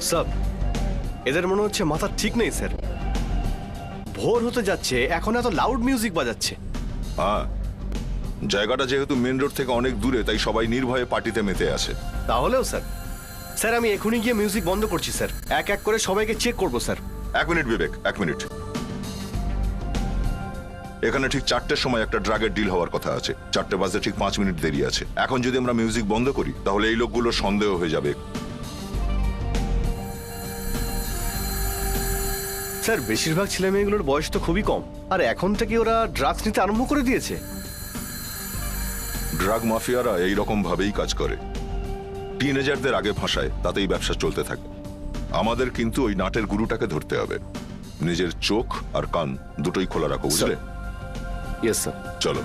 Sir এদের মনে হচ্ছে মাথা ঠিক নেই স্যার। ভোর হতে যাচ্ছে, এখন এত লাউড মিউজিক বাজাচ্ছে। হ্যাঁ, জায়গাটা যেহেতু মেন রোড থেকে অনেক দূরে, তাই সবাই নির্ভয়ে পার্টিতে মেতে আছে। তাহলেও স্যার, স্যার আমি এখনই গিয়ে মিউজিক বন্ধ করছি স্যার। এক এক করে সবাইকে চেক করবো স্যার। 1 মিনিট বিবেক, 1 মিনিট। এখানে ঠিক 4টের সময় একটা ড্রাগের ডিল হওয়ার কথা আছে। 4টে বাজতে ঠিক 5 মিনিট দেরি আছে। এখন যদি আমরা মিউজিক বন্ধ করি তাহলে এই লোকগুলোর সন্দেহ হয়ে যাবে। স্যার বেশিরভাগ ছেলে মেয়েগুলোর বয়স তো খুবই কম, আর এখন থেকে ওরা ড্রাগস নিতে আরম্ভ করে দিয়েছে। ড্রাগ মাফিয়ারা এই রকম ভাবেই কাজ করে, টিনেজারদের আগে ফাঁসায়, তাতেই ব্যবসা চলতে থাকে। আমাদের কিন্তু ওই নাটের গুরুটাকে ধরতে হবে। নিজের চোখ আর কান দুটোই খোলা রাখো, বুঝলে? Yes sir. চলো।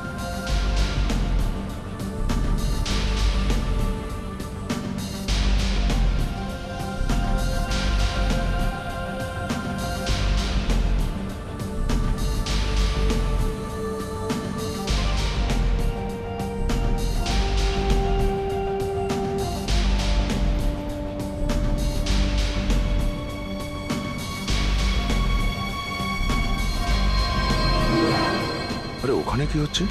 আরে ওখানে কি হচ্ছে?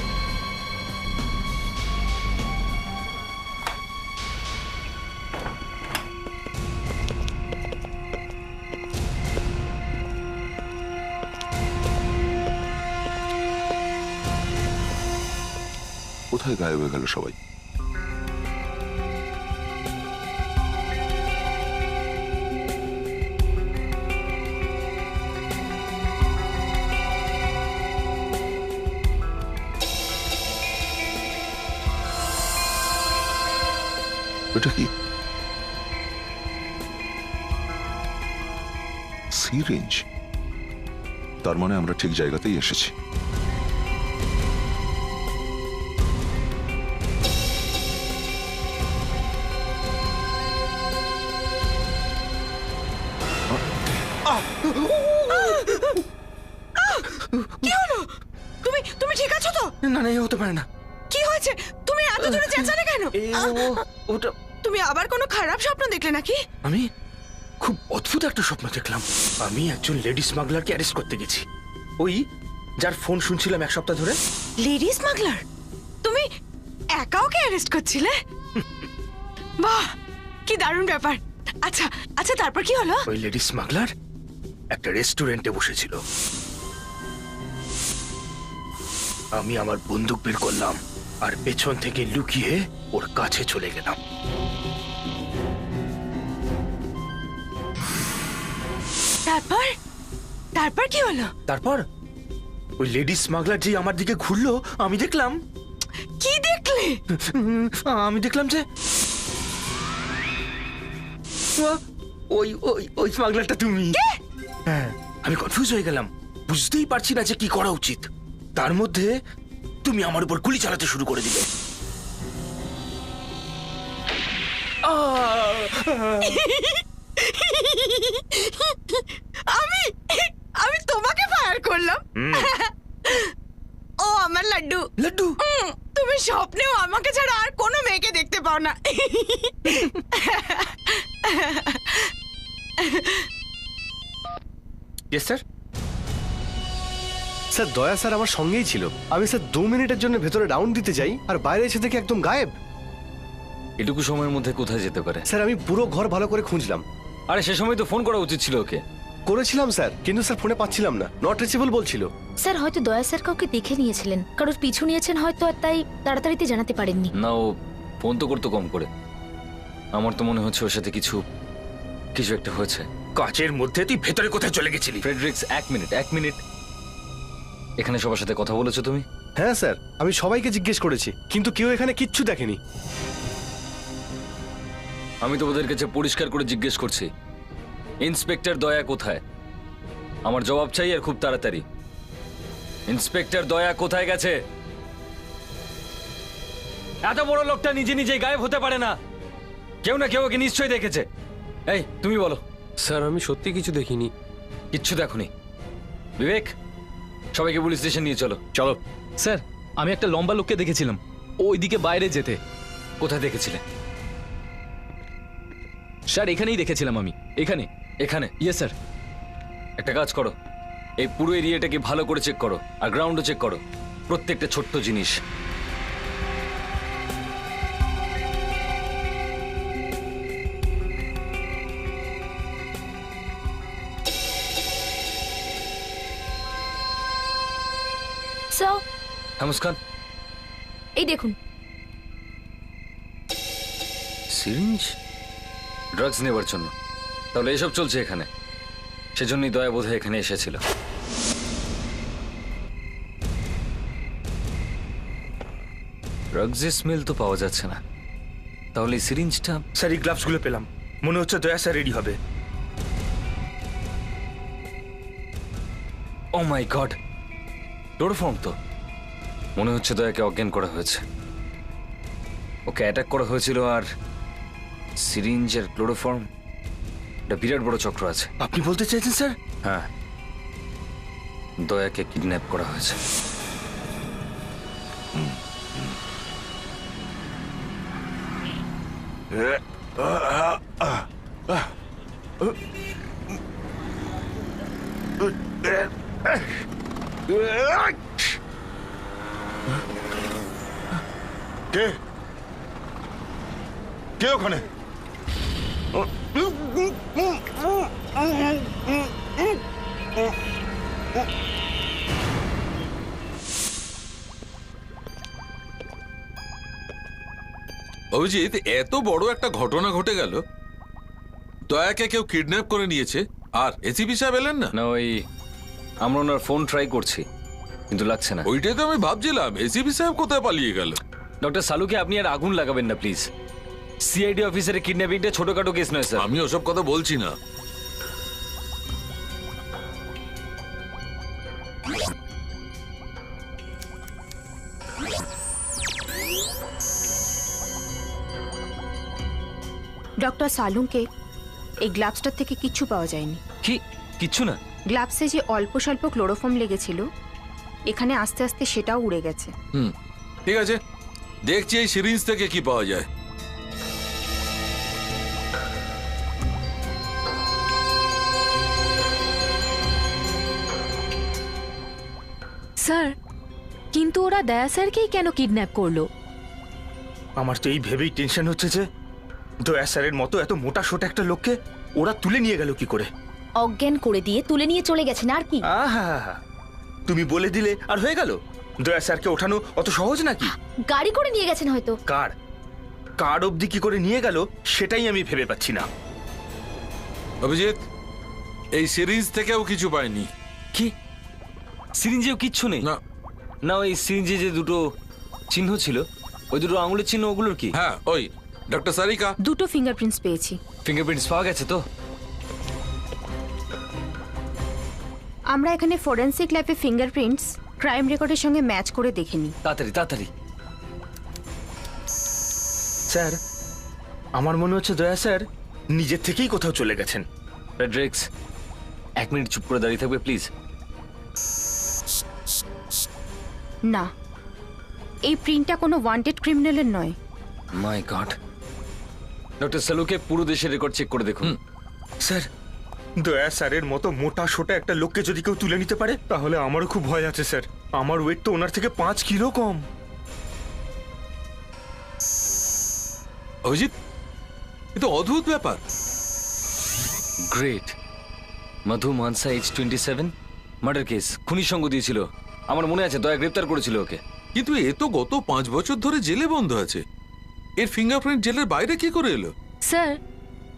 কোথায় গায়েব হয়ে গেল সবাই? এটা কি? সিরিঞ্জ। তার মানে আমরা ঠিক জায়গাতেই এসেছি। কি হলো? তুমি ঠিক আছো তো? না না, এ হতে পারে না। কি হয়েছে? তুমি এত জোরে চেঁচালে কেন? ওটা তুমি আবার কোনো খারাপ স্বপ্ন দেখলে নাকি? আমি খুব অদ্ভুত একটা স্বপ্ন দেখলাম। আমি একজন লেডি স্মাগলারকে অ্যারেস্ট করতে গেছি, ওই যার ফোন শুনছিলাম 1 সপ্তাহ ধরে। Lady smuggler? তুমি একা ওকে অ্যারেস্ট করছিলে? বাহ, কি দারুণ ব্যাপার। আচ্ছা আচ্ছা, তারপর কি হলো? ওই লেডি স্মাগলার একটা রেস্টুরেন্টে বসেছিল। আমি আমার বন্দুক বের করলাম আর পেছন থেকে লুকিয়ে ওর কাছে চলে গেলাম। তারপর তারপর কি হলো? তারপর ওই লেডি স্মাগলার যে আমার দিকে ঘুরলো, আমি দেখলাম। কি দেখলে? আমি দেখলাম যে ওই ওই ওই স্মাগলারটা তুমি। হ্যাঁ, আমি কনফিউজ হয়ে গেলাম, বুঝতেই পারছি না যে কি করা উচিত। তার মধ্যে তুমি আমার উপর গুলি চালাতে শুরু করে দিলে। আমি আমি তোমাকে ফায়ার করলাম? ও আমার লাড্ডু। লাড্ডু, তুমি স্বপ্নেও আমাকে ছাড়া আর কোনো মেয়েকে দেখতে পাও না। Yes sir. স্যার দয়া স্যার আমার সঙ্গেই ছিল। আমি স্যার 2 মিনিটের জন্য ভেতরে রাউন্ড দিতে যাই, আর বাইরে এসে দেখি একদম গায়েব। এটুকু সময়ের মধ্যে কোথায় যেতে পারে? স্যার আমি পুরো ঘর ভালো করে খুঁজলাম। আরে সে সময় তো ফোন করা উচিত ছিল ওকে। করেছিলাম স্যার, কিন্তু স্যার ফোনে পাচ্ছিলাম না, নট রিচেবল বলছিল। স্যার হয়তো দয়া স্যার কাউকে দেখে নিয়েছিলেন, কারোর পিছু নিয়েছেন হয়তো, আর তাই তাড়াতাড়িতে জানাতে পারেননি। না, ও ফোন তো করতো কম করে। আমার তো মনে হচ্ছে ওর সাথে কিছু একটা হয়েছে। কাচের মধ্যে তুই ভেতরে কোথায় চলে গেছিলি? Friedreich's, 1 minute. এখানে সবার সাথে কথা বলেছো তুমি? হ্যাঁ স্যার, আমি সবাইকে জিজ্ঞেস করেছি, কিন্তু কেউ এখানে কিচ্ছু দেখেনি। আমি তো ওদের কাছে পরিষ্কার করে জিজ্ঞেস করছি, ইন্সপেক্টর দয়া কোথায়? আমার জবাব চাই, আর খুব তাড়াতাড়ি। ইন্সপেক্টর দয়া কোথায় গেছে? এত বড় লোকটা নিজে নিজেই গায়েব হতে পারে না, কেউ না কেউ ওকে নিশ্চয়ই দেখেছে। এই তুমি বলো। স্যার আমি সত্যি কিছু দেখিনি। কিচ্ছু দেখোনি? বিবেক, সবাইকে পুলিশ স্টেশন নিয়ে চলো। চলো। স্যার আমি একটা লম্বা লোককে দেখেছিলাম ওইদিকে বাইরে যেতে। কোথায় দেখেছিলে? স্যার এখানেই দেখেছিলাম আমি, এখানে। এখানে ইয়েস স্যার। একটা কাজ করো, এই পুরো এরিয়াটাকে ভালো করে চেক করো আর গ্রাউন্ডও চেক করো, প্রত্যেকটা ছোট্ট জিনিস। স্যার, নমস্কার। এই দেখুন। সিরিঞ্জ ড্রাগস নেবার জন্য, তাহলে এসব চলছে এখানে, সেজন্যই দয়া বোধহয় এখানে এসেছিল। ড্রাগসের স্মেল তো পাওয়া যাচ্ছে না, তাহলে এই সিরিঞ্জটা। স্যার এই গ্লাভসগুলো পেলাম, মনে হচ্ছে দয়া স্যার রেডি হবে। ও মাই গড, ক্লোরোফর্ম তো। মনে হচ্ছে দয়াকে অজ্ঞান করা হয়েছে, ওকে অ্যাটাক করা হয়েছিল, আর সিরিঞ্জ আর ক্লোরোফর্ম, এটা বিরাট বড় চক্র আছে। আপনি বলতে চাইছেন স্যার? হ্যাঁ, দয়াকে কিডন্যাপ করা হয়েছে। কে কে ওখানে? অভিজিৎ, এত বড় একটা ঘটনা ঘটে গেল, দয়াকে কেউ কিডন্যাপ করে নিয়েছে, আর এসিপি সাহেব এলেন না? না, ওই আমরা ওনার ফোন ট্রাই করছি, কিন্তু লাগছে না। ওইটাই তো আমি ভাবছিলাম, এসিপি সাহেব কোথায় পালিয়ে গেল। ডক্টর সালুকে আপনি আর আগুন লাগাবেন না প্লিজ। সিআইডি অফিসারের কিডন্যাপিংটা ছোটখাটো কেস নয় স্যার। আমি ওসব কথা বলছি না। ডক্টর সালুকে এই গ্লাভসটার থেকে কিচ্ছু পাওয়া যায়নি। কি? কিচ্ছু না? গ্লাভসে যে অল্প স্বল্প ক্লোরোফর্ম লেগেছিল, এখানে আস্তে আস্তে সেটাও উড়ে গেছে। ঠিক আছে, দেখছি এই সিরিঞ্জ থেকে কি পাওয়া যায়। স্যার, কিন্তু ওরা দয়া স্যারকেই কেন কিডন্যাপ করলো? আমার তো এই ভেবেই টেনশন হচ্ছে যে দয়া স্যারের মতো এত মোটা সোটা একটা লোককে ওরা তুলে নিয়ে গেল কি করে। অজ্ঞান করে দিয়ে তুলে নিয়ে চলে গেছেন আর কি। আহা, তুমি বলে দিলে আর হয়ে গেল? দয়া স্যারকে ওঠানো অত সহজ নাকি? গাড়ি করে নিয়ে গেছেন হয়তো। কার অবধি কি করে নিয়ে গেল সেটাই আমি ভেবে পাচ্ছি না। অভিজিৎ, এই সিরিঞ্জ থেকেও কিছু পাইনি। কি? সিরিঞ্জেও কিচ্ছু নেই? না না, ওই সিরিঞ্জে যে দুটো চিহ্ন ছিল, ওই দুটো আঙুলের চিহ্ন, ওগুলোর কি? হ্যাঁ, ওই ডক্টর সারিকা। দুটো ফিঙ্গারপ্রিন্টস পেয়েছি। ফিঙ্গারপ্রিন্টস পাওয়া গেছে তো? আমরা এখানে ফরেনসিক ল্যাবে ফিঙ্গারপ্রিন্টস ক্রাইম রেকর্ডের সঙ্গে ম্যাচ করে দেখে নিই। তাড়াতাড়ি তাড়াতাড়ি। স্যার, আমার মনে হচ্ছে দয়া স্যার নিজের থেকেই কোথাও চলে গেছেন। ফ্রেডরিক্স, 1 মিনিট চুপ করে দাঁড়িয়ে থাকবে প্লিজ। না, এই প্রিন্টটা কোনো ওয়ান্টেড ক্রিমিনালের নয়। মাই গড। ডক্টর সালুকে পুরো দেশের রেকর্ড চেক করে দেখুন। স্যার, দয়া স্যারের মতো মোটা সোটা একটা লোককে যদি কেউ তুলে নিতে পারে, তাহলে আমারও খুব ভয় আছে স্যার। আমার ওয়েট তো ওনার থেকে 5 কিলো কম। অভিজিৎ, এ তো অদ্ভুত ব্যাপার। গ্রেট। মধু মানসা, এজ 27, মার্ডার কেস, খুনির সঙ্গ দিয়েছিল। আমার মনে আছে দয়া গ্রেপ্তার করেছিল ওকে। কিন্তু এ তো গত 5 বছর ধরে জেলে বন্ধ আছে, এর ফিঙ্গারপ্রিন্ট জেলের বাইরে কি করে এলো? স্যার,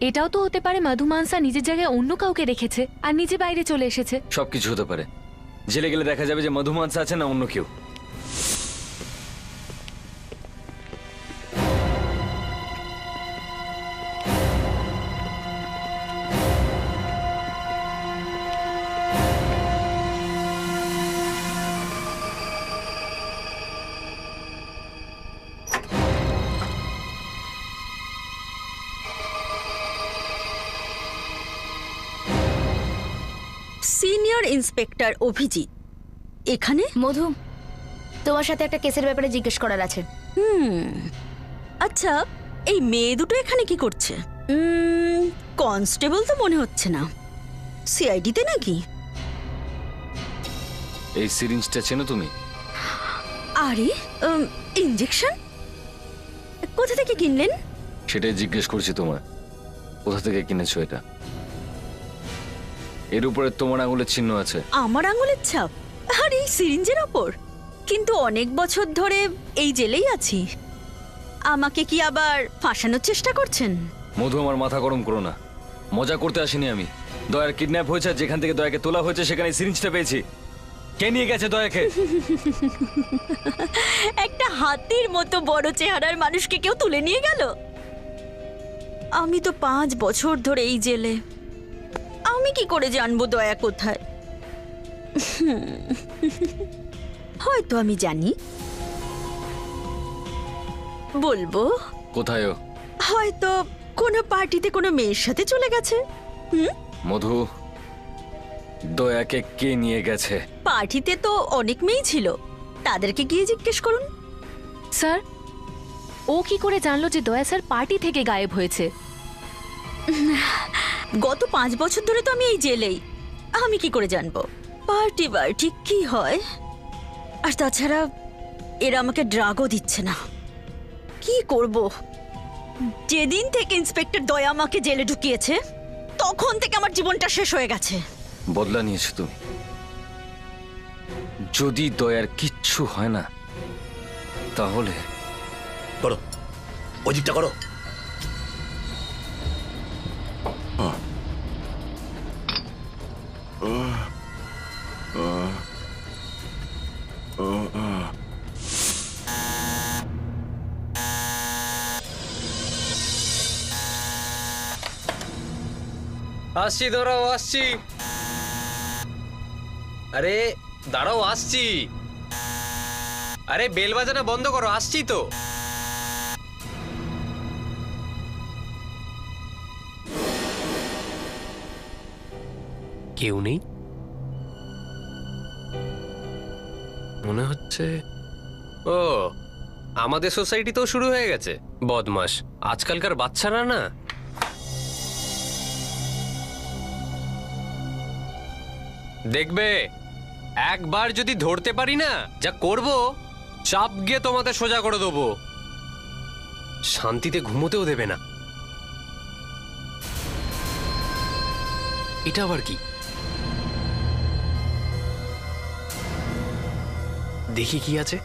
এটাও তো হতে পারে মধু মানসা নিজের জায়গায় অন্য কাউকে রেখেছে আর নিজে বাইরে চলে এসেছে। সবকিছু হতে পারে। জেলে গেলে দেখা যাবে যে মধু মানসা আছে না অন্য কেউ। সিনিয়র ইন্সপেক্টর অভিজিৎ এখানে? মধু, তোমার সাথে একটা কেসের ব্যাপারে জিজ্ঞেস করার আছে। আচ্ছা, এই মেয়ে দুটো এখানে কি করছে? কনস্টেবল তো মনে হচ্ছে না, সিআইডিতে নাকি? এই সিরিঞ্জটা চেনো তুমি? আরে ইঞ্জেকশন কোথা থেকে কিনলেন? সেটাই জিজ্ঞেস করছি তোমায়, কোথা থেকে কিনেছো এটা? এর উপরে তোমার আঙুলের চিহ্ন আছে। আমার আঙুলের ছাপ? আর এই সিরিঞ্জের ওপর? কিন্তু অনেক বছর ধরে এই জেলেই আছি, আমাকে কি আবার ফাঁসানোর চেষ্টা করছেন? মধু, আমার মাথা গরম করো না, মজা করতে আসিনি আমি। দয়ার কিডন্যাপ হয়েছে, যেখান থেকে দয়াকে তোলা হয়েছে সেখানে সিরিঞ্জটা পেয়েছি। কে নিয়ে গেছে দয়াকে? একটা হাতির মতো বড় চেহারার মানুষকে কেউ তুলে নিয়ে গেল? আমি তো 5 বছর ধরে এই জেলে, আমি কি করে জানবো দয়া কোথায়? হয়তো আমি জানি, বলবো। কোথায় ও? হয়তো কোনো পার্টিতে কোনো মেয়ের সাথে চলে গেছে। মধু, দয়াকে কে নিয়ে গেছে? পার্টিতে তো অনেক মেয়ে ছিল, তাদেরকে গিয়ে জিজ্ঞেস করুন। স্যার, ও কি করে জানলো যে দয়া স্যার পার্টি থেকে গায়েব হয়েছে? গত 5 বছর ধরে তো আমি এই জেলেই, আমি কি করে জানবো পার্টি বার্টি কি হয়? আর তাছাড়া এরা আমাকে ড্রাগও দিচ্ছে না, কি করব? যেদিন থেকে ইন্সপেক্টর দয়া আমাকে জেলে ঢুকিয়েছে তখন থেকে আমার জীবনটা শেষ হয়ে গেছে। বদলা নিয়েছো তুমি। যদি দয়ার কিচ্ছু হয় না তাহলে করো, অজিতটা করো। আসছি, দাঁড়াও, আসছি। আরে দাঁড়াও, আসছি। আরে বেল বাজানো বন্ধ করো, আসছি তো। কেউ নেই মনে হচ্ছে। ও, আমাদের সোসাইটিতেও শুরু হয়ে গেছে বদমাস। আজকালকার বাচ্চারা না। দেখবে একবার যদি ধরতে পারি না, যা করব চাপ গিয়ে তোমাদের সোজা করে দেবো, শান্তিতে ঘুমোতেও দেবে না। এটা আবার কি? দেখি কি আছে।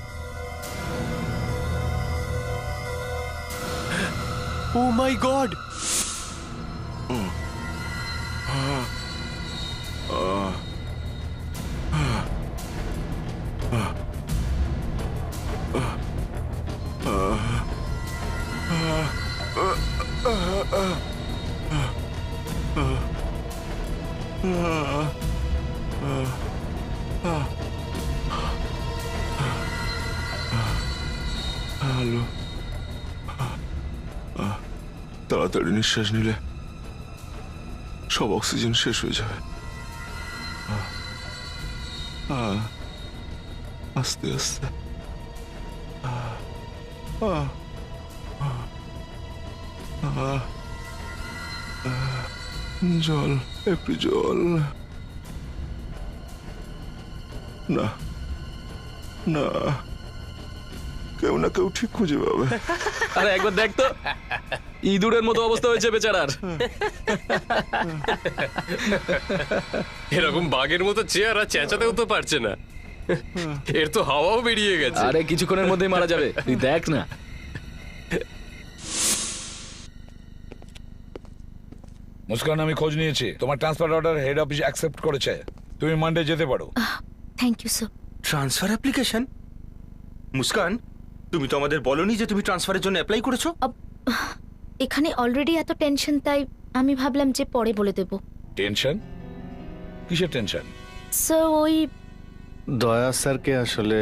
ও মাই গড! হ্যালো, তাড়াতাড়ি নিঃশ্বাস নিলে সব অক্সিজেন শেষ হয়ে যাবে। আস্তে আস্তে। জল, একটু জল। না না, কেউ না কেউ ঠিক খুঁজে পাবে। আরে একবার দেখ তো, ইঁদুরের মতো অবস্থা হয়েছে বেচারার। এরকম বাঘের মতো চেহারা, চেঁচাতেও তো পারছে না। এর তো হাওয়াও বেরিয়ে গেছে। আরে কিছুক্ষণের মধ্যেই মারা যাবে, তুই দেখ না। মুস্কান, আমি খোঁজ নিয়েছি, তোমার transfer order head office accept করেছে, তুমি মানডে যেতে পারো। Thank you sir. Transfer application? Muskan, তুমি তো আমাদের বলনি যে তুমি ট্রান্সফারের জন্য অ্যাপ্লাই করেছো। এখানে অলরেডি এত টেনশন, তাই আমি ভাবলাম যে পরে বলে দেব। টেনশন? কিসের টেনশন? স্যার ওই দয়া স্যারকে আসলে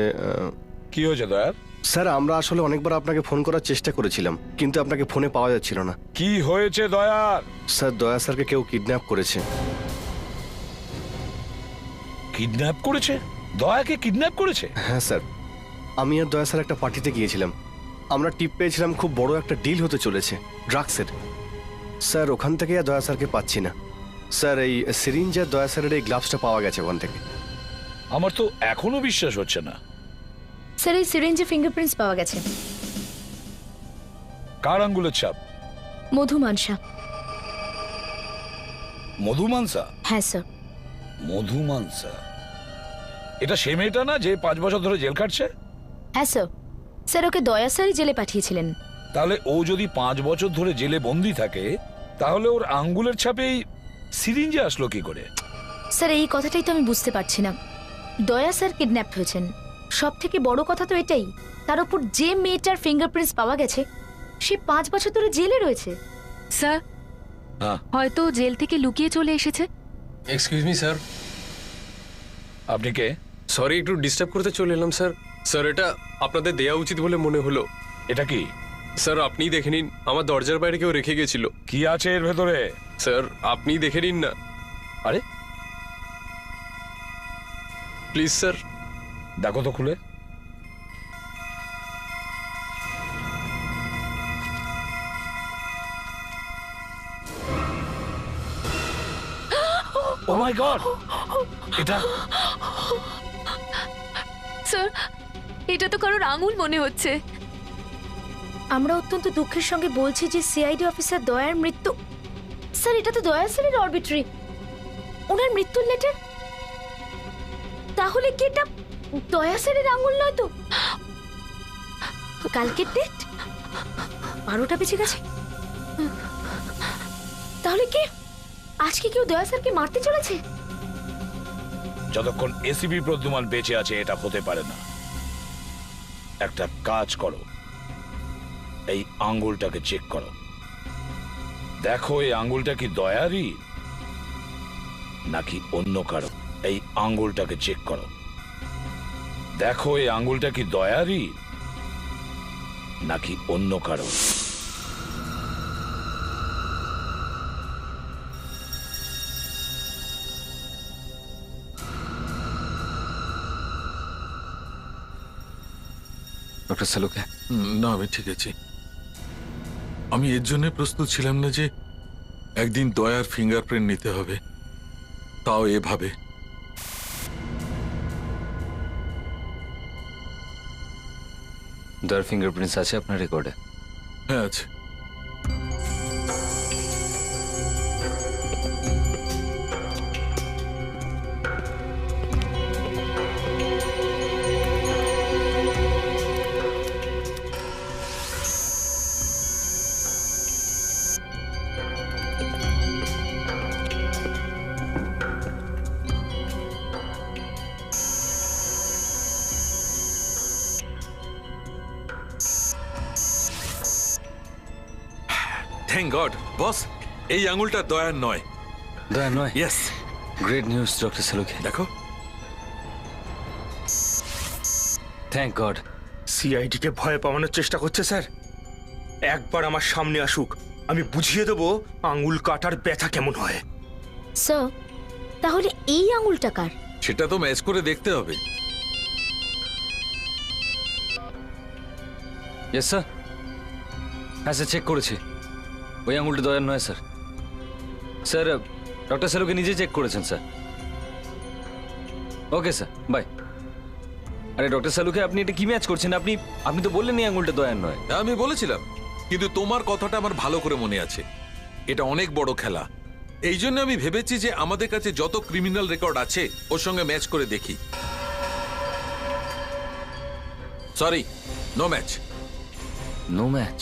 কি হয়েছে দয়ার? স্যার, আমরা আসলে অনেকবার আপনাকে ফোন করার চেষ্টা করেছিলাম, কিন্তু আপনাকে ফোনে পাওয়া যাচ্ছিল না। কি হয়েছে দয়ার? স্যার, দয়া স্যারকে কেউ কিডন্যাপ করেছে। কিডন্যাপ করেছে? দয়াকে কিডন্যাপ করেছে? হ্যাঁ স্যার, আমি আর দয়া স্যার একটা পার্টিতে গিয়েছিলাম। আমরা টিপ পেয়েছিলাম খুব বড় একটা ডিল হতে চলেছে ড্রাগসের। স্যার ওখান থেকে আর দয়া স্যারকে পাচ্ছি না। স্যার এই সিরিঞ্জ আর দয়া স্যারের এই গ্লাভসটা পাওয়া গেছে ওখান থেকে। আমার তো এখনো বিশ্বাস হচ্ছে না। স্যার এই সিরিঞ্জে ফিঙ্গারপ্রিন্টস পাওয়া গেছে। কার আঙ্গুলের ছাপ? মধুমানসা। মধুমানসা? হ্যাঁ স্যার। মধুমানসা এটা সে মেয়েটা না যে 5 বছর ধরে জেল কাটছে? হ্যাঁ স্যার। স্যার ওকে দয়া স্যারই জেলে পাঠিয়েছিলেন। তাহলে ও যদি 5 বছর ধরে জেলে বন্দি থাকে তাহলে ওর আঙ্গুলের ছাপেই সিরিঞ্জে আসলো কি করে? স্যার এই কথাটাই তো আমি বুঝতে পারছি না। দয়া স্যার কিডন্যাপ হয়েছেন, সব থেকে বড় কথা তো এটাই। তার উপর যে মেয়েটার ফিঙ্গারপ্রিন্টস পাওয়া গেছে সে 5 বছর ধরে জেলে রয়েছে। স্যার হয়তো জেল থেকে লুকিয়ে চলে এসেছে। Excuse me sir. আপনি কে? সরি একটু ডিস্টার্ব করতে চলে এলাম স্যার। স্যার এটা আপনাদের দেয়া উচিত বলে মনে হলো। এটা কি? স্যার আপনিই দেখে নিন, আমার দরজার বাইরে কেউ রেখে গেছিল। কি আছে এর ভেতরে? স্যার আপনিই দেখে নিন না। আরে প্লিজ স্যার। দেখো তো খুলে। ও মাই গড! এটা স্যার এটা তো কারোর আঙুল মনে হচ্ছে। আমরা অত্যন্ত দুঃখের সঙ্গে বলছি যে সিআইডি অফিসার দয়ার মৃত্যু। স্যার এটা তো দয়া স্যারের অরবিট্রি, ওনার মৃত্যুর লেটার। তাহলে কি এটা দয়া স্যারের আঙুল নয় তো? কালকের ডেট 12টা বেজে গেছে। তাহলে কি আজকে কেউ দয়া স্যারকে মারতে চলেছে? যতক্ষণ এসিপি প্রদ্যুমান বেঁচে আছে এটা হতে পারে না। একটা কাজ করো, এই আঙ্গুলটাকে চেক করো, দেখো এই আঙ্গুলটা কি দয়ারই নাকি অন্য কারো। এই আঙ্গুলটাকে চেক করো, দেখো এই আঙ্গুলটা কি দয়ারই নাকি অন্য কারো। ডক্টর সালুকে? না আমি ঠিক আছি। আমি এর জন্য প্রস্তুত ছিলাম না যে একদিন দয়ার ফিঙ্গারপ্রিন্ট নিতে হবে, তাও এভাবে। দয়ার ফিঙ্গারপ্রিন্টস আছে আপনার রেকর্ডে? হ্যাঁ আছে। থ্যাংক গড বস, এই আঙুলটা দয়ার নয়। দয়া নয়? Yes. Great news doctor Salunkhe. দেখো। Thank god. সিআইডি কে ভয় পাওয়ানোর চেষ্টা করছে স্যার। একবার আমার সামনে আসুক, আমি বুঝিয়ে দেবো আঙুল কাটার ব্যথা কেমন হয়। স্যার তাহলে এই আঙুলটা কার? সেটা তো ম্যাচ করে দেখতে হবে। Yes sir. হ্যাঁ স্যার চেক করেছি, ওই আঙুলটা দয়ার নয় স্যার। স্যার ডক্টর সালুকে নিজে চেক করেছেন স্যার। Okay sir, bye. আরে ডক্টর সালুকে আপনি এটা কি ম্যাচ করছেন? আপনি তো বললেন এই আঙুলটা দয়ার নয়। আমি বলেছিলাম, কিন্তু তোমার কথাটা আমার ভালো করে মনে আছে। এটা অনেক বড় খেলা, এই জন্য আমি ভেবেছি যে আমাদের কাছে যত ক্রিমিনাল রেকর্ড আছে ওর সঙ্গে ম্যাচ করে দেখি। Sorry, no match. No match?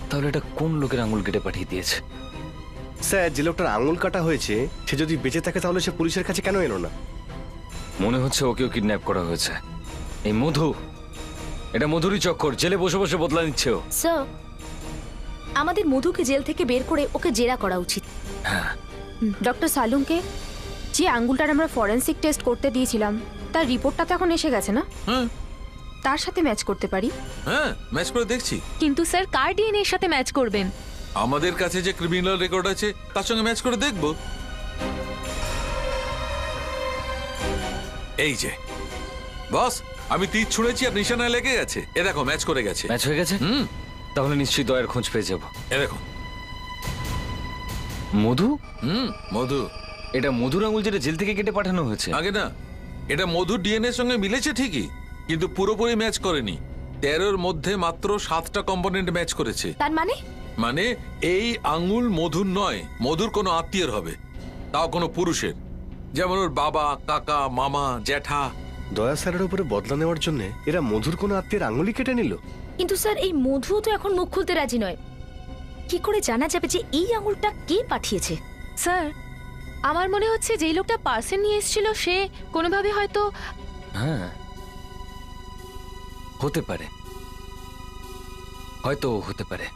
তাহলে এটা কোন লোকের আঙুল কেটে পাঠিয়ে দিয়েছে? স্যার যে লোকটার আঙুল কাটা হয়েছে সে যদি বেঁচে থাকে তাহলে সে পুলিশের কাছে কেন এলো না? মনে হচ্ছে ওকেও কিডন্যাপ করা হয়েছে। এই মধু, এটা মধুরই চক্কর, জেলে বসে বসে বদলা নিচ্ছে ও। স্যার আমাদের মধুকে জেল থেকে বের করে ওকে জেরা করা উচিত। হ্যাঁ। ডক্টর সালুংকে যে আঙ্গুলটার আমরা ফরেনসিক টেস্ট করতে দিয়েছিলাম তার রিপোর্টটা তো এখন এসে গেছে না? হ্যাঁ। তার সাথে ম্যাচ করতে পারি? হ্যাঁ, ম্যাচ করে দেখছি। কিন্তু স্যার কার ডিএনএ এর সাথে ম্যাচ করবেন? আমাদের কাছে যে ক্রিমিনাল রেকর্ড আছে তার সঙ্গে ম্যাচ করে দেখব। এই যে বস, আমি তীর ছুঁড়েছি আর নিশানায় লেগে গেছে। এ দেখো ম্যাচ করে গেছে। ম্যাচ হয়ে গেছে? তাহলে নিশ্চয়ই দয়ার খোঁজ পেয়ে যাবো। এ দেখো মধু? মধু। এটা মধুর আঙুল যেটা জেল থেকে কেটে পাঠানো হয়েছে? আগে না, এটা মধুর ডিএনএ সঙ্গে মিলেছে ঠিকই, কিন্তু পুরোপুরি ম্যাচ করেনি। 13-র মধ্যে মাত্র 7টা কম্পোনেন্ট ম্যাচ করেছে। তার মানে? মানে এই আঙুল মধুর নয়, মধুর কোনো আত্মীয়ের হবে, তাও কোনো পুরুষের, যেমন ওর বাবা, কাকা, মামা, জ্যাঠা। দয়া স্যারের উপরে বদলা নেওয়ার জন্য এরা মধুর কোনো আত্মীয়ের আঙুলি কেটে নিল। কিন্তু স্যার এই মধুও তো এখন মুখ খুলতে রাজি নয়। কি করে জানা যাবে যে এই আঙুলটা কে পাঠিয়েছে? স্যার আমার মনে হচ্ছে যেই লোকটা পার্সেল নিয়ে এসেছিল সে কোনোভাবে হয়তো হ্যাঁ, হতে পারে, হয়তো হতে পারে।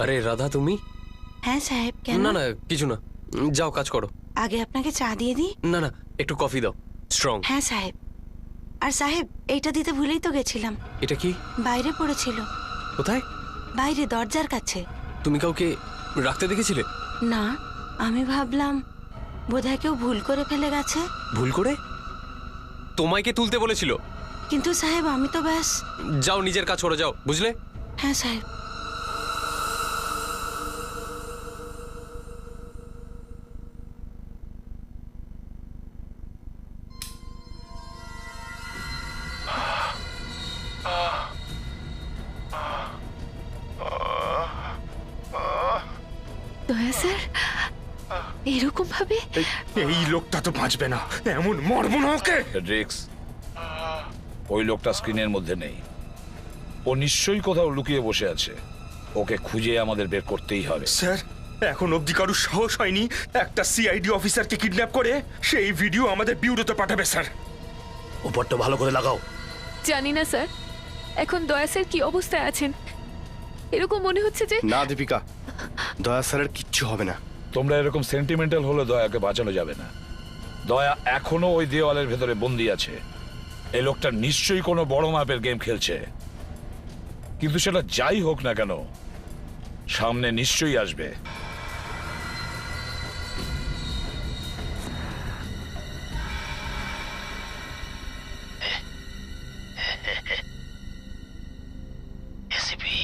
আরে রাধা, তুমি? হ্যাঁ সাহেব, কেন? না না, কিছু না, যাও কাজ করো। আগে আপনাকে চা দিয়ে দিই? না না, একটু কফি দাও, স্ট্রং। হ্যাঁ সাহেব। আর সাহেব, এইটা দিতে ভুলেই তো গেছিলাম। এটা কি? বাইরে পড়েছিল। কোথায়? বাইরে দরজার কাছে। তুমি কাউকে রাখতে দেখেছিলে? না, আমি ভাবলাম বোধহয় কেউ ভুল করে ফেলে গেছে। ভুল করে? তোমায় কে তুলতে বলেছিল? কিন্তু সাহেব আমি তো ব্যাস। যাও নিজের কাজ করে যাও, বুঝলে? হ্যাঁ সাহেব। দয়া স্যার এরকম ভাবে? এই লোকটা তো বাঁচবে না, এমন মরবো না ওকে। রিক্স, ওই লোকটা স্ক্রিনের মধ্যে নেই। ও নিশ্চয়ই কোথাও লুকিয়ে বসে আছে। ওকে খুঁজে আমাদের বের করতেই হবে। স্যার, এখন অবধি কারুর সাহস হয়নি একটা সিআইডি অফিসারকে কিডন্যাপ করে সেই ভিডিও আমাদের বিউরোতে পাঠাবে। স্যার, উপরটা ভালো করে লাগাও। জানি না স্যার এখন দয়া স্যার কি অবস্থায় আছেন। এরকম মনে হচ্ছে যে না দীপিকা, দয়া স্যারের কিচ্ছু হবে না। তোমরা এরকম সেন্টিমেন্টাল হলে দয়াকে বাঁচানো যাবে না। দয়া এখনো ওই দেওয়ালের ভেতরে বন্দি আছে। এই লোকটা নিশ্চয়ই কোনো বড় মাপের গেম খেলছে, কিন্তু সেটা যাই হোক না কেন সামনে নিশ্চয়ই আসবে। এসিপি,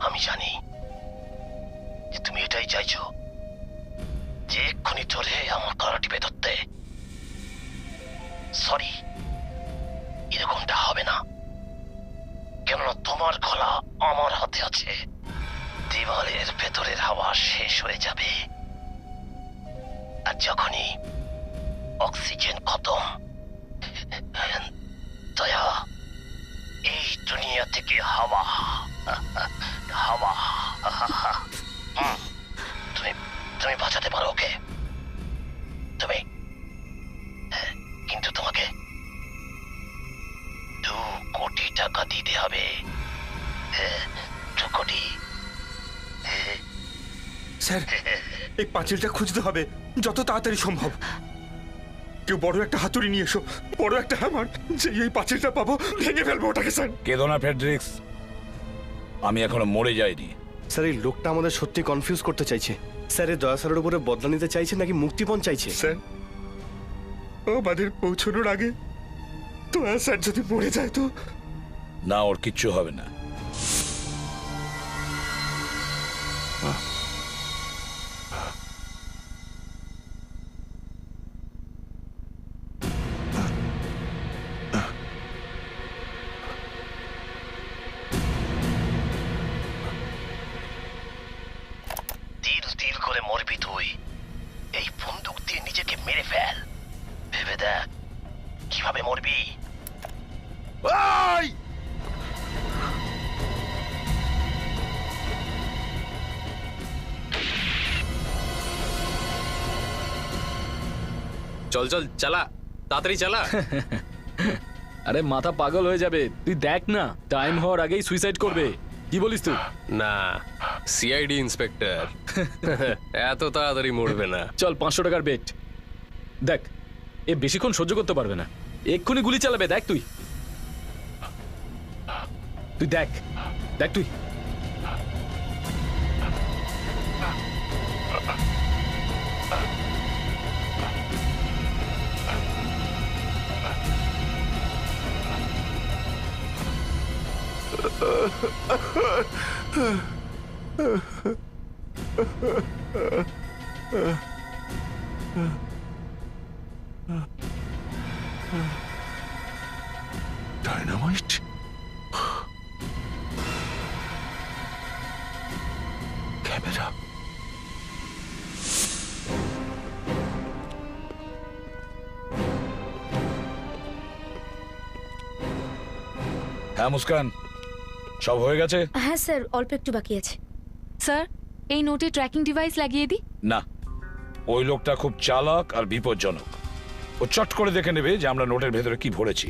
আমি জানি যে তুমি এটাই চাইছো, যে এক্ষুনি ধরে আমার গলা টিপে ধরতে। সরি, এরকমটা হবে না, কেননা তোমার গলা আমার হাতে আছে। দেওয়ালের ভেতরের হাওয়া শেষ হয়ে যাবে, আর যখনই অক্সিজেন খতম, দয়া এই দুনিয়া থেকে হাওয়া হাওয়া তুমি তুমি বাঁচাতে পারো ওকে, তুমি, কিন্তু তোমাকে 2 কোটি টাকা দিতে হবে। 2 কোটি। স্যার, এই পাঁচিলটা খুঁজতে হবে যত তাড়াতাড়ি সম্ভব। কেউ বড় একটা হাতুড়ি নিয়ে এসো, বড় একটা হ্যামার। যে এই পাঁচিলটা পাবো ভেঙে ফেলবো ওটাকে। স্যার, কেঁদো না ফেডরিক্স, আমি এখনো মরে যাইনি। স্যার, এই লোকটা আমাদের সত্যি কনফিউজ করতে চাইছে। স্যার, এই দয়া স্যারের উপরে বদলা নিতে চাইছে নাকি মুক্তিপণ চাইছে? স্যার, ও আমাদের পৌঁছানোর আগে দয়া স্যার যদি মরে যায় তো? না, ওর কিচ্ছু হবে না। তীর তীর করে মরবি তুই। এই বন্দুক দিয়ে নিজেকে মেরে ফেল, ভেবে দেখ কিভাবে মরবি। চল চল, চালা, তাড়াতাড়ি চালা। আরে মাথা পাগল হয়ে যাবে, তুই দেখ না টাইম হওয়ার আগেই সুইসাইড করবে। কি বলিস তুই? না, সিআইডি ইন্সপেক্টর এত তাড়াতাড়ি মরবে না। চল 500 টাকার বেট। দেখ এ বেশিক্ষণ সহ্য করতে পারবে না। এক্ষুনি গুলি চালাবে, দেখ তুই দেখ দেখ তুই। ডায়নামাইট? ক্যামেরা? হ্যাঁ মুস্কান, সব হয়ে গেছে? হ্যাঁ স্যার, অল্প একটু বাকি আছে। স্যার, এই নোটে ট্র্যাকিং ডিভাইস লাগিয়ে দিই? না, ওই লোকটা খুব চালাক আর বিপজ্জনক। ও চট করে দেখে নেবে যে আমরা নোটের ভেতরে কি ভরেছি।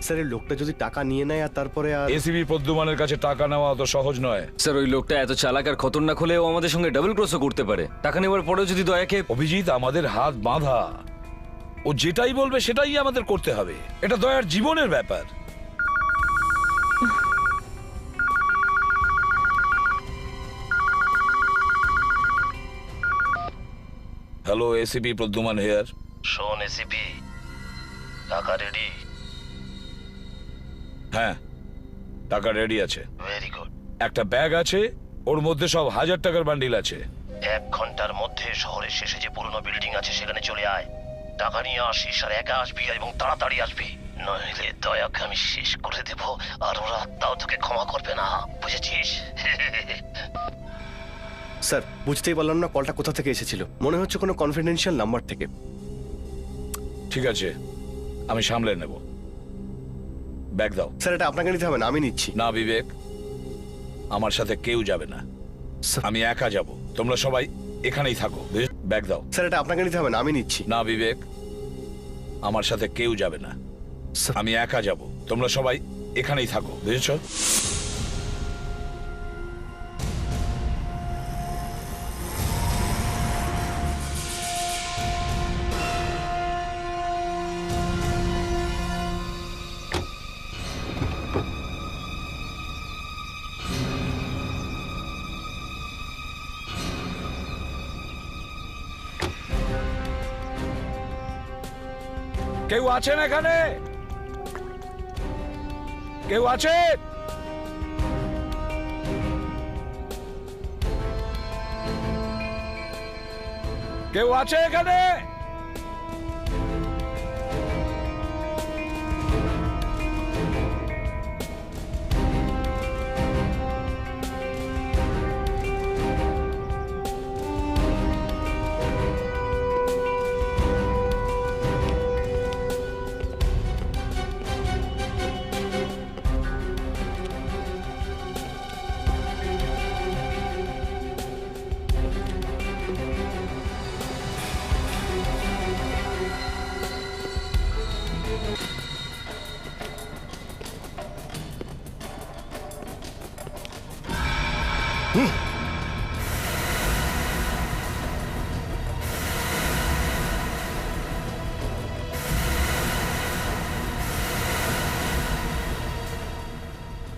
স্যার এই লোকটা যদি টাকা নিয়ে নেয় আর তারপরে আর এসিবি প্রদ্যুমানের কাছে টাকা নেওয়া অত সহজ নয়। স্যার ওই লোকটা এত চালাক আর খতরনাক হলে ও আমাদের সঙ্গে ডাবল ক্রসও করতে পারে। টাকা নেওয়ার পরেও যদি দয়াকে... অভিজিৎ, আমাদের হাত বাঁধা। ও যেটাই বলবে সেটাই আমাদের করতে হবে। এটা দয়ার জীবনের ব্যাপার। Hello, ACP Pradyuman here. শোন এসিপি, টাকা রেডি? হ্যাঁ, টাকা রেডি আছে। Very good. একটা ব্যাগ আছে, ওর মধ্যে সব 1000 টাকার বান্ডিল আছে। 1 ঘন্টার মধ্যে শহরের শেষে যে পুরনো বিল্ডিং আছে সেখানে চলে আয়। টাকা নিয়ে আসিস আর একা আসবি এবং তাড়াতাড়ি আসবি, নইলে দয়াকে আমি শেষ করে দেব আর ওরা তাও তোকে ক্ষমা করবে না, বুঝেছিস? স্যার বুঝতেই পারলাম না কলটা কোথা থেকে এসেছিল, মনে হচ্ছে কোনো কনফিডেন্সিয়াল নাম্বার থেকে। ঠিক আছে, আমি সামলে নেব। ব্যাগ দাও। স্যার এটা আপনাকে নিতে হবে না, আমি নিচ্ছি। না বিবেক, আমার সাথে কেউ যাবে না, আমি একা যাব। তোমরা সবাই এখানেই থাকো। ব্যাগ দাও। স্যার এটা আপনাকে নিতে হবে না, আমি নিচ্ছি। না বিবেক, আমার সাথে কেউ যাবে না, আমি একা যাব। তোমরা সবাই এখানেই থাকো, বুঝেছো? কেউ আছেন এখানে? কেউ আছে? কেউ আছে এখানে?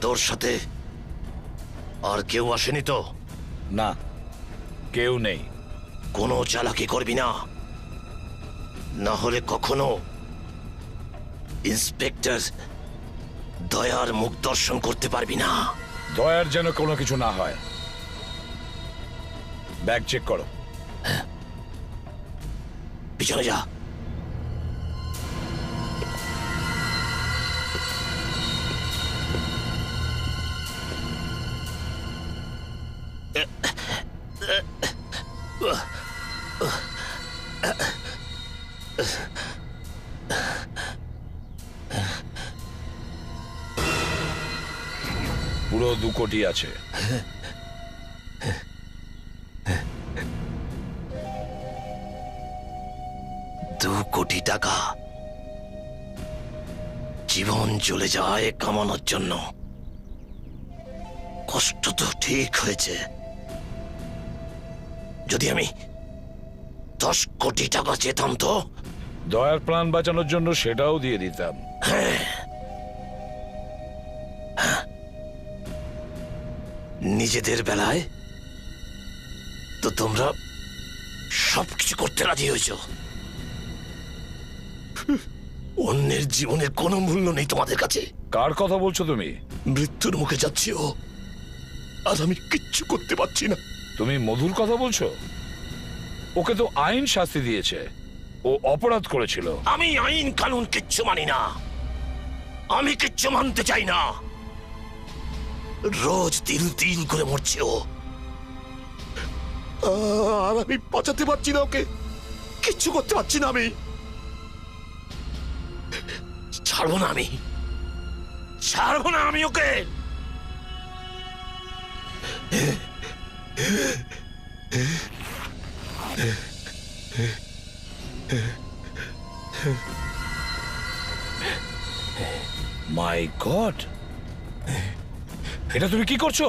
তোর সাথে আর কেউ আসেনি তো? না, কেউ নেই। কোনো চালাকি করবি না, না হলে কখনো ইন্সপেক্টর দয়ার মুখ দর্শন করতে পারবি না। দয়ার যেন কোনো কিছু না হয়। ব্যাগ চেক করো। পিছনে যা। পুরো 2 কোটি আছে। কোটি টাকা জীবন চলে যায় কামানোর জন্য। কষ্ট তো ঠিক হয়েছে, যদি আমি 10 কোটি টাকা চেতাম তো দয়ার প্রাণ বাঁচানোর জন্য সেটাও দিয়ে দিতাম। নিজেদের বেলায় তো তোমরা সবকিছু করতে রাজি হয়েছ, অন্যের জীবনের কোনো মূল্য নেই তোমাদের কাছে। কার কথা বলছো তুমি? মৃত্যুর মুখে যাচ্ছি ও, আর আমি কিচ্ছু করতে পারছি না। তুমি মধুর কথা বলছো? ওকে তো আইন শাস্তি দিয়েছে, ও অপরাধ করেছিল। আমি আইন কানুন কিচ্ছু মানি না, আমি কিচ্ছু মানতে চাই না। রোজ তিল তিল করে মরছে ও, আর আমি বাঁচাতে পারছি না ওকে, কিচ্ছু করতে পারছি না। আমি ছাড়বো না, আমি ছাড়বো না আমি ওকে। মাই গড, এটা তুমি কি করছো?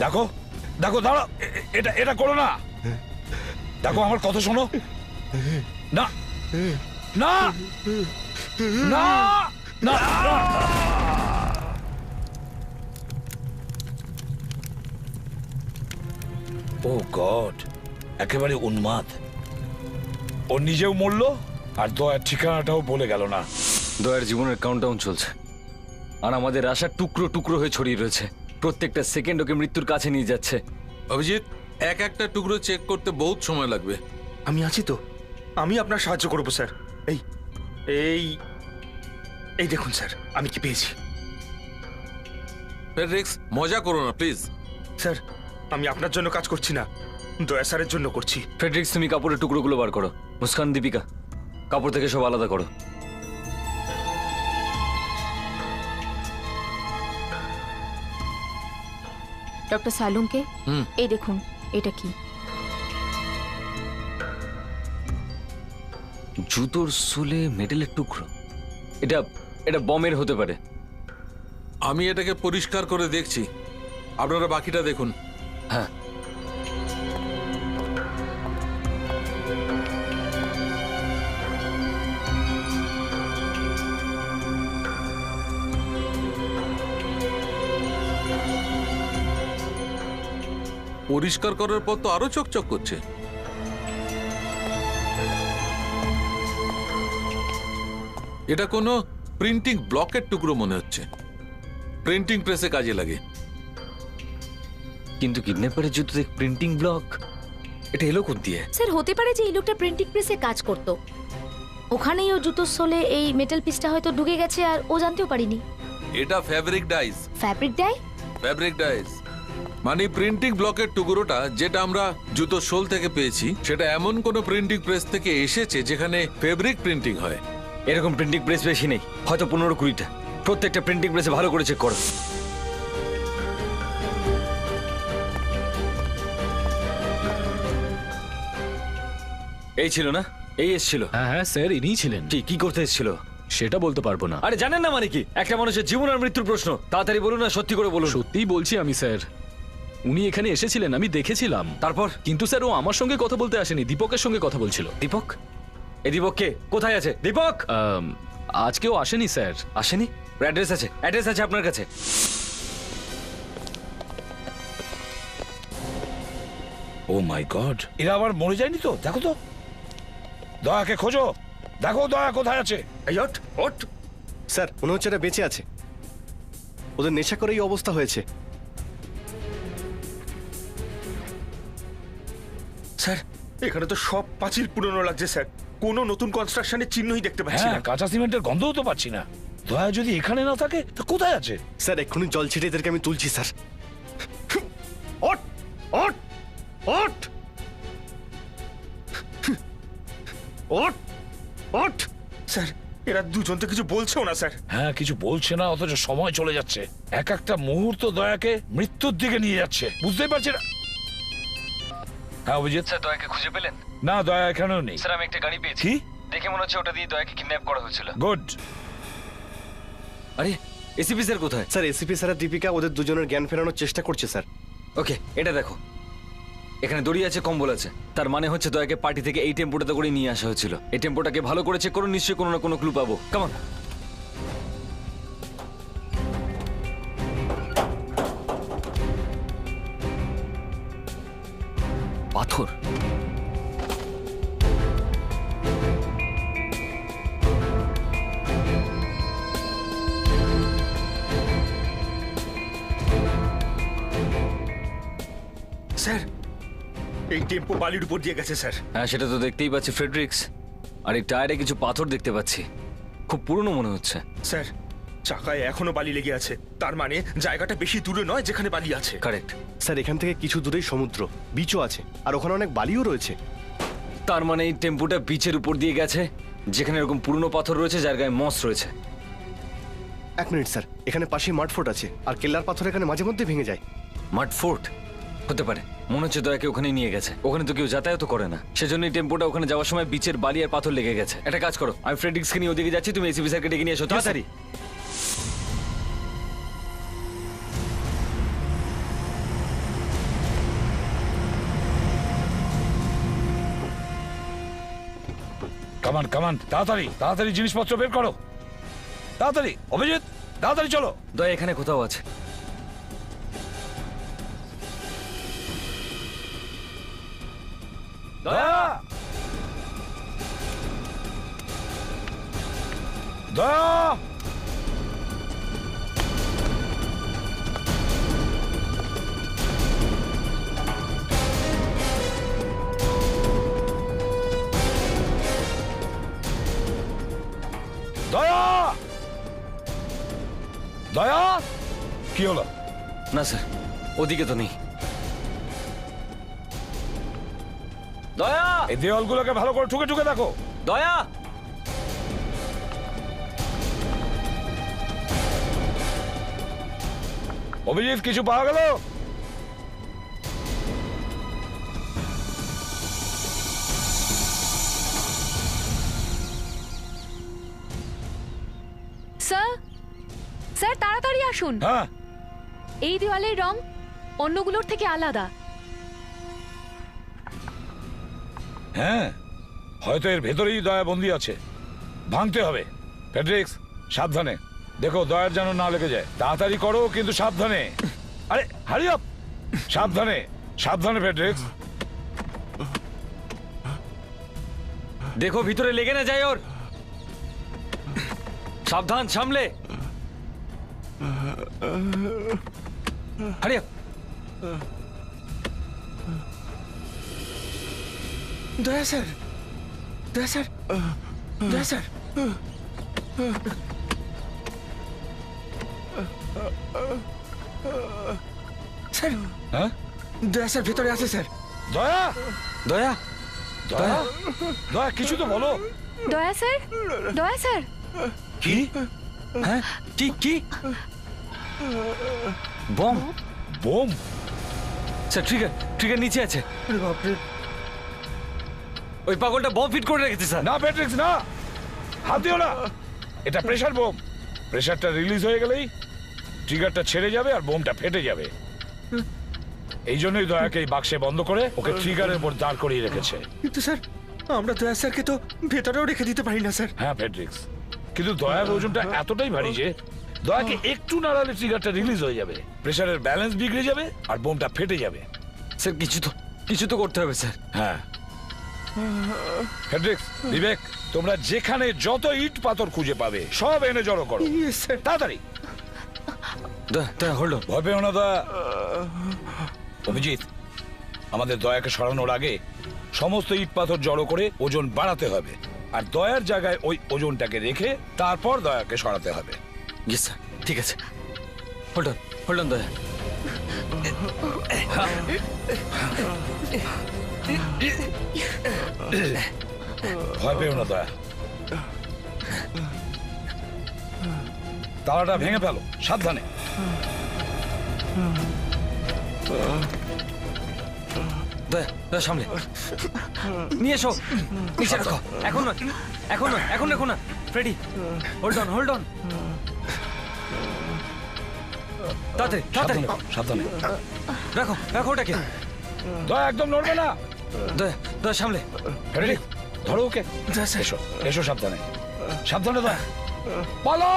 দেখো দেখো, দাঁড়াও, এটা এটা করো না। দেখো আমার কথা শোনো। না না না না, ও গড, একেবারে উন্মাদ। ও নিজেও মরলো, আর দয়ার ঠিকানাটাও বলে গেল না। দয়ার জীবনের কাউন্টডাউন চলছে, আর আমাদের আশা টুকরো টুকরো হয়ে ছড়িয়ে রয়েছে। প্রত্যেকটা সেকেন্ড ওকে মৃত্যুর কাছে নিয়ে যাচ্ছে। অভিজিৎ, এক একটা টুকরো চেক করতে বহুত সময় লাগবে। আমি আছি তো, আমি আপনার সাহায্য করবো স্যার। এই এই এই দেখুন স্যার, আমি কি পেয়েছি। রিক্স, মজা করো না প্লিজ। স্যার, আমি আপনার জন্য কাজ করছি না, দয়া স্যারের জন্য করছি। ফ্রেডরিক্স, তুমি কাপড়ের টুকরোগুলো বার করো। মুস্কান, দীপিকা, কাপড় থেকে সব আলাদা করো। ডক্টর সালুংকে, এই দেখুন, এটা কি? জুতোর সোলে মেডেলের টুকরো। এটা এটা বমের হতে পারে। আমি এটাকে পরিষ্কার করে দেখছি, আপনারা বাকিটা দেখুন। হ্যাঁ, পরিষ্কার করার পর তো আরো চকচক করছে। এটা কোনো প্রিন্টিং ব্লকের টুকরো মনে হচ্ছে, প্রিন্টিং প্রেসে কাজে লাগে। কিন্তু কিডন্যাপারের জুতোতে প্রিন্টিং ব্লক, এটা এলো কোন দিয়ে? স্যার, হতে পারে যে এই লোকটা প্রিন্টিং প্রেসে কাজ করত, ওখানেই ও জুতোর সোলে এই মেটাল পিসটা হয়তো ঢুকে গেছে আর ও জানতেও পারিনি। এটা fabric dice. Fabric die? Fabric dice মানে প্রিন্টিং ব্লকের টুকরোটা যেটা আমরা জুতোর সোল থেকে পেয়েছি, সেটা এমন কোনো প্রিন্টিং প্রেস থেকে এসেছে যেখানে ফেব্রিক প্রিন্টিং হয়। এরকম প্রিন্টিং প্রেস বেশি নেই, হয়তো 15-20টা। প্রত্যেকটা প্রিন্টিং প্রেসে ভালো করে চেক করো। এই ছিল না? এই এসেছিল? হ্যাঁ হ্যাঁ স্যার, ইনিই ছিলেন। কি করতে এসেছিল সেটা বলতে পারবো না। আরে জানেন না মানে কি? একটা মানুষের জীবন আর মৃত্যুর প্রশ্ন। তাড়াতাড়ি বলুন না, সত্যি করে বলুন। সত্যিই বলছি আমি স্যার, উনি এখানে এসেছিলেন, আমি দেখেছিলাম। তারপর? কিন্তু স্যার, ও আমার সঙ্গে কথা বলতে আসেনি, দীপকের সঙ্গে কথা বলছিল। দীপক? এই দীপক কে? কোথায় আছে দীপক? আজকেও আসেনি স্যার। আসেনি? অ্যাড্রেস আছে? অ্যাড্রেস আছে আপনার কাছে? ও মাই গড, এরা আবার মরে যায়নি তো? দেখো তো, দয়াকে খোঁজো, দেখো দয়া কোথায় আছে। এই ওঠ ওঠ। স্যার, মনে হচ্ছে এটা বেঁচে আছে, ওদের নেশা করে এই অবস্থা হয়েছে। স্যার, এখানে তো সব পাঁচিল পুরনো লাগছে স্যার, কোনো নতুন কনস্ট্রাকশনের চিহ্নই দেখতে পাচ্ছি না। হ্যাঁ, কাঁচা সিমেন্টের গন্ধও তো পাচ্ছি না। দয়া যদি এখানে না থাকে তো কোথায় আছে? স্যার, এক্ষুনি জল ছিটে এদেরকে আমি তুলছি স্যার। ওঠ ওঠ ওঠ ওঠ ওঠ। স্যার, এরা দুজন তো কিছু বলছেও না স্যার। হ্যাঁ, কিছু বলছে না, অথচ সময় চলে যাচ্ছে। এক একটা মুহূর্ত দয়াকে মৃত্যুর দিকে নিয়ে যাচ্ছে, বুঝতেই পারছি না। হ্যাঁ অভিজিৎ স্যার, দয়াকে খুঁজে পেলেন? না, দয়া এখানেও নেই। স্যার, আমি একটা গাড়ি পেয়েছি। কি? দেখে মনে হচ্ছে ওটা দিয়ে দয়াকে কিডন্যাপ করা হয়েছিল। গুড। আরে, এসিপি স্যার কোথায়? স্যার, এসিপি স্যার আর দীপিকা ওদের দুজনের জ্ঞান ফেরানোর চেষ্টা করছে স্যার। ওকে, এটা দেখো। এখানে দড়ি আছে, কম্বল আছে, তার মানে হচ্ছে দয়াকে পার্টি থেকে এই টেম্পোটাতে করে নিয়ে আসা হয়েছিল। এই টেম্পোটাকে ভালো করে চেক করুন, নিশ্চয়ই কোনো না কোনো ক্লু পাবো। কেমন? পাথর। স্যার এই টেম্পো বালির উপর দিয়ে গেছে স্যার। হ্যাঁ, সেটা তো দেখতেই পাচ্ছি ফ্রেডরিক্স। আর এই টায়ারে কিছু পাথর দেখতে পাচ্ছি, খুব পুরনো মনে হচ্ছে। স্যার চাকায় এখনো বালি লেগে আছে, তার মানে জায়গাটা বেশি দূরে নয় যেখানে বালি আছে। কারেক্ট। স্যার এখান থেকে কিছু দূরেই সমুদ্র, বিচও আছে, আর ওখানে অনেক বালিও রয়েছে। তার মানে এই টেম্পুটা বিচের উপর দিয়ে গেছে, যেখানে এরকম পুরনো পাথর রয়েছে, যার গায়ে মস রয়েছে। 1 মিনিট স্যার, এখানে পাশেই মাড ফোর্ট আছে, আর কেল্লার পাথর এখানে মাঝে মধ্যে ভেঙে যায়। মাড ফোর্ট হতে পারে, মনে হচ্ছে দয়াকে ওখানে নিয়ে গেছে। ওখানে তো কেউ যাতায়াত করে না, সেজন্য এই টেম্পোটা ওখানে যাওয়ার সময় বিচের বালি আর পাথর লেগে গেছে। একটা কাজ করো, আমি ফ্রেডরিক্সকে নিয়ে ওদিকে যাচ্ছি, তুমি এসিপি স্যারকে ডেকে নিয়ে এসো তাড়াতাড়ি। কামান কামান, তাড়াতাড়ি তাড়াতাড়ি জিনিসপত্র বের করো, তাড়াতাড়ি। অভিজিৎ তাড়াতাড়ি চলো। দয়া এখানে কোথাও আছে। দয়া, দয়া, দয়া, দয়া। কি হলো? না স্যার, ওদিকে তো নেই। দয়া, এই দেওয়ালগুলোকে ভালো করে ঠুকে ঠুকে দেখো। দয়া, অভিজিৎ কিছু পাওয়া গেল? স্যার, স্যার তাড়াতাড়ি আসুন। হ্যাঁ, এই দেওয়ালের রং অন্যগুলোর থেকে আলাদা। হ্যাঁ, হয়তো এর ভেতরেই দয়া বন্দি আছে, ভাঙতে হবে। ফেডরিক্স সাবধানে দেখো, দয়ার যেন না লেগে যায়। তাড়াতাড়ি করো কিন্তু সাবধানে। আরে হারি আপ, সাবধানে সাবধানে ফেডরিক্স। দেখো ভিতরে লেগে না যায় ওর। সাবধান, সামলে। হারিয়া, দয়া স্যার, দয়া স্যার, দয়া স্যার। স্যার, হ্যাঁ দয়া স্যার ভেতরে আছে স্যার। দয়া, দয়া, দয়া, দয়া কিছু তো বলো। দয়া স্যার, দয়া স্যার। কি? হ্যাঁ, কি কি? Bomb? Bomb? Sir trigger, trigger নিচে আছে। ওই পাগলটা বম ফিট করে রেখেছে স্যার। না ফেডরিক্স না, হাত দিও না, এটা প্রেসার বোম। প্রেসারটা রিলিজ হয়ে গেলেই ট্রিগারটা ছেড়ে যাবে আর বোমটা ফেটে যাবে। এই জন্যই দয়াকে এই বাক্সে বন্ধ করে ওকে ট্রিগারের উপর দাঁড় করিয়ে রেখেছে। কিন্তু স্যার আমরা দয়া স্যারকে তো ভেতরেও রেখে দিতে পারি না স্যার। হ্যাঁ ফেডরিক্স, কিন্তু দয়ার ওজনটা এতটাই ভারী যে দয়াকে একটু নাড়ালে ট্রিগারটা রিলিজ হয়ে যাবে, প্রেসারের ব্যালেন্স বিগড়ে যাবে আর বোমটা ফেটে যাবে। স্যার কিছু তো করতে হবে স্যার। হ্যাঁ ফেডরিক্স, বিবেক, তোমরা যেখানে যত ইট পাথর খুঁজে পাবে সব এনে জড়ো করো তাড়াতাড়ি। হলো, ভয় পেও না দয়া। অভিজিৎ, আমাদের দয়াকে সরানোর আগে সমস্ত ইট পাথর জড়ো করে ওজন বাড়াতে হবে, আর দয়ার জায়গায় ওই ওজনটাকে রেখে তারপর দয়াকে সরাতে হবে। ইয়েস স্যার, ঠিক আছে। হোল্ড অন দয়া। ভয় পেও না দয়া, তালাটা ভেঙে ফেলো সাবধানে। দয়া সামলে নিয়ে এসো, নিচে রাখো। এখন নয়, এখন নয়, এখন রাখো না। Freddy, hold on. তাড়াতাড়ি তাড়াতাড়ি সাবধানে রাখো ওটাকে। দয়া একদম নড়বে না। দয়া দয়া সামলে। রেডি, ধরো ওকে। এসো এসো, সাবধানে সাবধানে, দয়া পালো।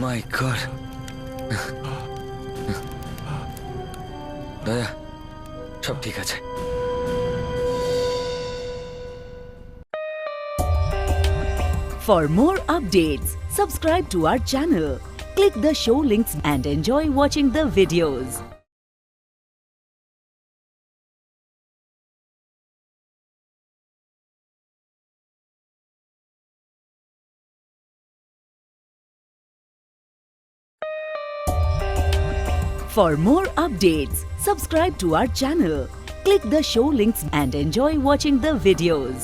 মাই গড। দয়া সব ঠিক আছে। For more updates, subscribe to our channel, click the show links and enjoy watching the videos. For more updates, subscribe to our channel, click the show links and enjoy watching the videos.